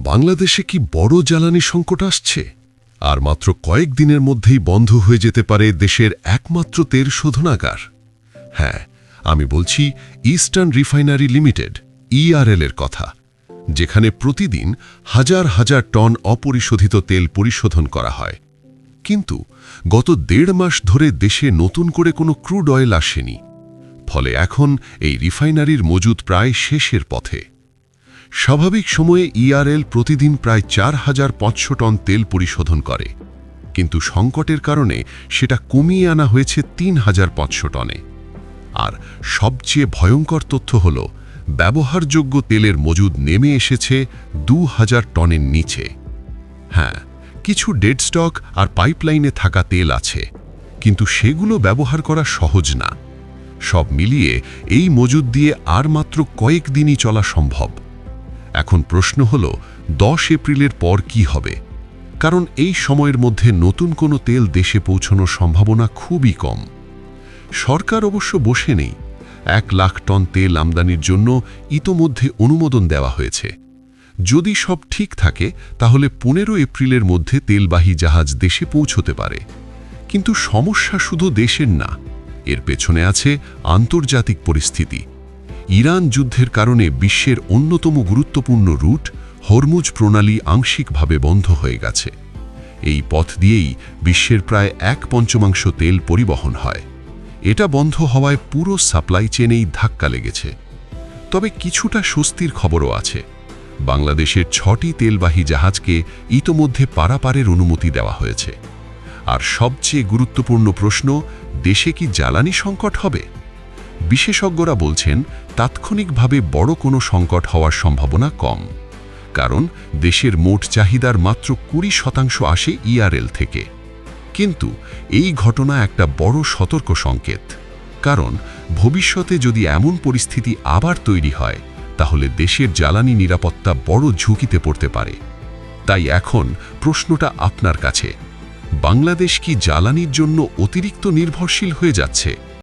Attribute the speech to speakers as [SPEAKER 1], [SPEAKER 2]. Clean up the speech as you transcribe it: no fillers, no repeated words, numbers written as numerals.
[SPEAKER 1] বাংলাদেশে কি বড় জ্বালানি সংকট আসছে? আর মাত্র কয়েক দিনের মধ্যেই বন্ধ হয়ে যেতে পারে দেশের একমাত্র তেল শোধনাগার। হ্যাঁ, আমি বলছি ইস্টার্ন রিফাইনারি লিমিটেড ইআরএল এর কথা, যেখানে প্রতিদিন হাজার হাজার টন অপরিশোধিত তেল পরিশোধন করা হয়। কিন্তু গত 1.5 মাস ধরে দেশে নতুন করে কোনো ক্রুড অয়েল আসেনি। ফলে এখন এই রিফাইনারির মজুদ প্রায় শেষের পথে। স্বাভাবিক সময়ে ইআরএল প্রতিদিন প্রায় 4500 টন তেল পরিশোধন করে, কিন্তু সংকটের কারণে সেটা কমিয়ে আনা হয়েছে 3500 টনে। আর সবচেয়ে ভয়ঙ্কর তথ্য হল, ব্যবহারযোগ্য তেলের মজুদ নেমে এসেছে 2000 টনের নিচে। হ্যাঁ, কিছু ডেড স্টক আর পাইপলাইনে থাকা তেল আছে, কিন্তু সেগুলো ব্যবহার করা সহজ না। সব মিলিয়ে এই মজুদ দিয়ে আর মাত্র কয়েক দিনই চলা সম্ভব। এখন প্রশ্ন হল, 10 এপ্রিলের পর কি হবে? কারণ এই সময়ের মধ্যে নতুন কোনো তেল দেশে পৌঁছানোর সম্ভাবনা খুবই কম। সরকার অবশ্য বসে নেই। 1 লাখ টন তেল আমদানির জন্য ইতোমধ্যে অনুমোদন দেওয়া হয়েছে। যদি সব ঠিক থাকে তাহলে 15 এপ্রিলের মধ্যে তেলবাহী জাহাজ দেশে পৌঁছতে পারে। কিন্তু সমস্যা শুধু দেশের না, এর পেছনে আছে আন্তর্জাতিক পরিস্থিতি। ইরান যুদ্ধের কারণে বিশ্বের অন্যতম গুরুত্বপূর্ণ রুট হরমুজ প্রণালী আংশিকভাবে বন্ধ হয়ে গেছে। এই পথ দিয়েই বিশ্বের প্রায় 1/5 তেল পরিবহন হয়। এটা বন্ধ হওয়ায় পুরো সাপ্লাই চেনেই ধাক্কা লেগেছে। তবে কিছুটা স্বস্তির খবরও আছে। বাংলাদেশের 6টি তেলবাহী জাহাজকে ইতোমধ্যে পারাপারের অনুমতি দেওয়া হয়েছে। আর সবচেয়ে গুরুত্বপূর্ণ প্রশ্ন, দেশে কি জ্বালানি সংকট হবে? বিশেষজ্ঞরা বলছেন, তাৎক্ষণিকভাবে বড় কোনো সংকট হওয়ার সম্ভাবনা কম। কারণ দেশের মোট চাহিদার মাত্র 20% আসে ইআরএল থেকে। কিন্তু এই ঘটনা একটা বড় সতর্ক সংকেত। কারণ ভবিষ্যতে যদি এমন পরিস্থিতি আবার তৈরি হয়, তাহলে দেশের জ্বালানি নিরাপত্তা বড় ঝুঁকিতে পড়তে পারে। তাই এখন প্রশ্নটা আপনার কাছে, বাংলাদেশ কি জ্বালানির জন্য অতিরিক্ত নির্ভরশীল হয়ে যাচ্ছে?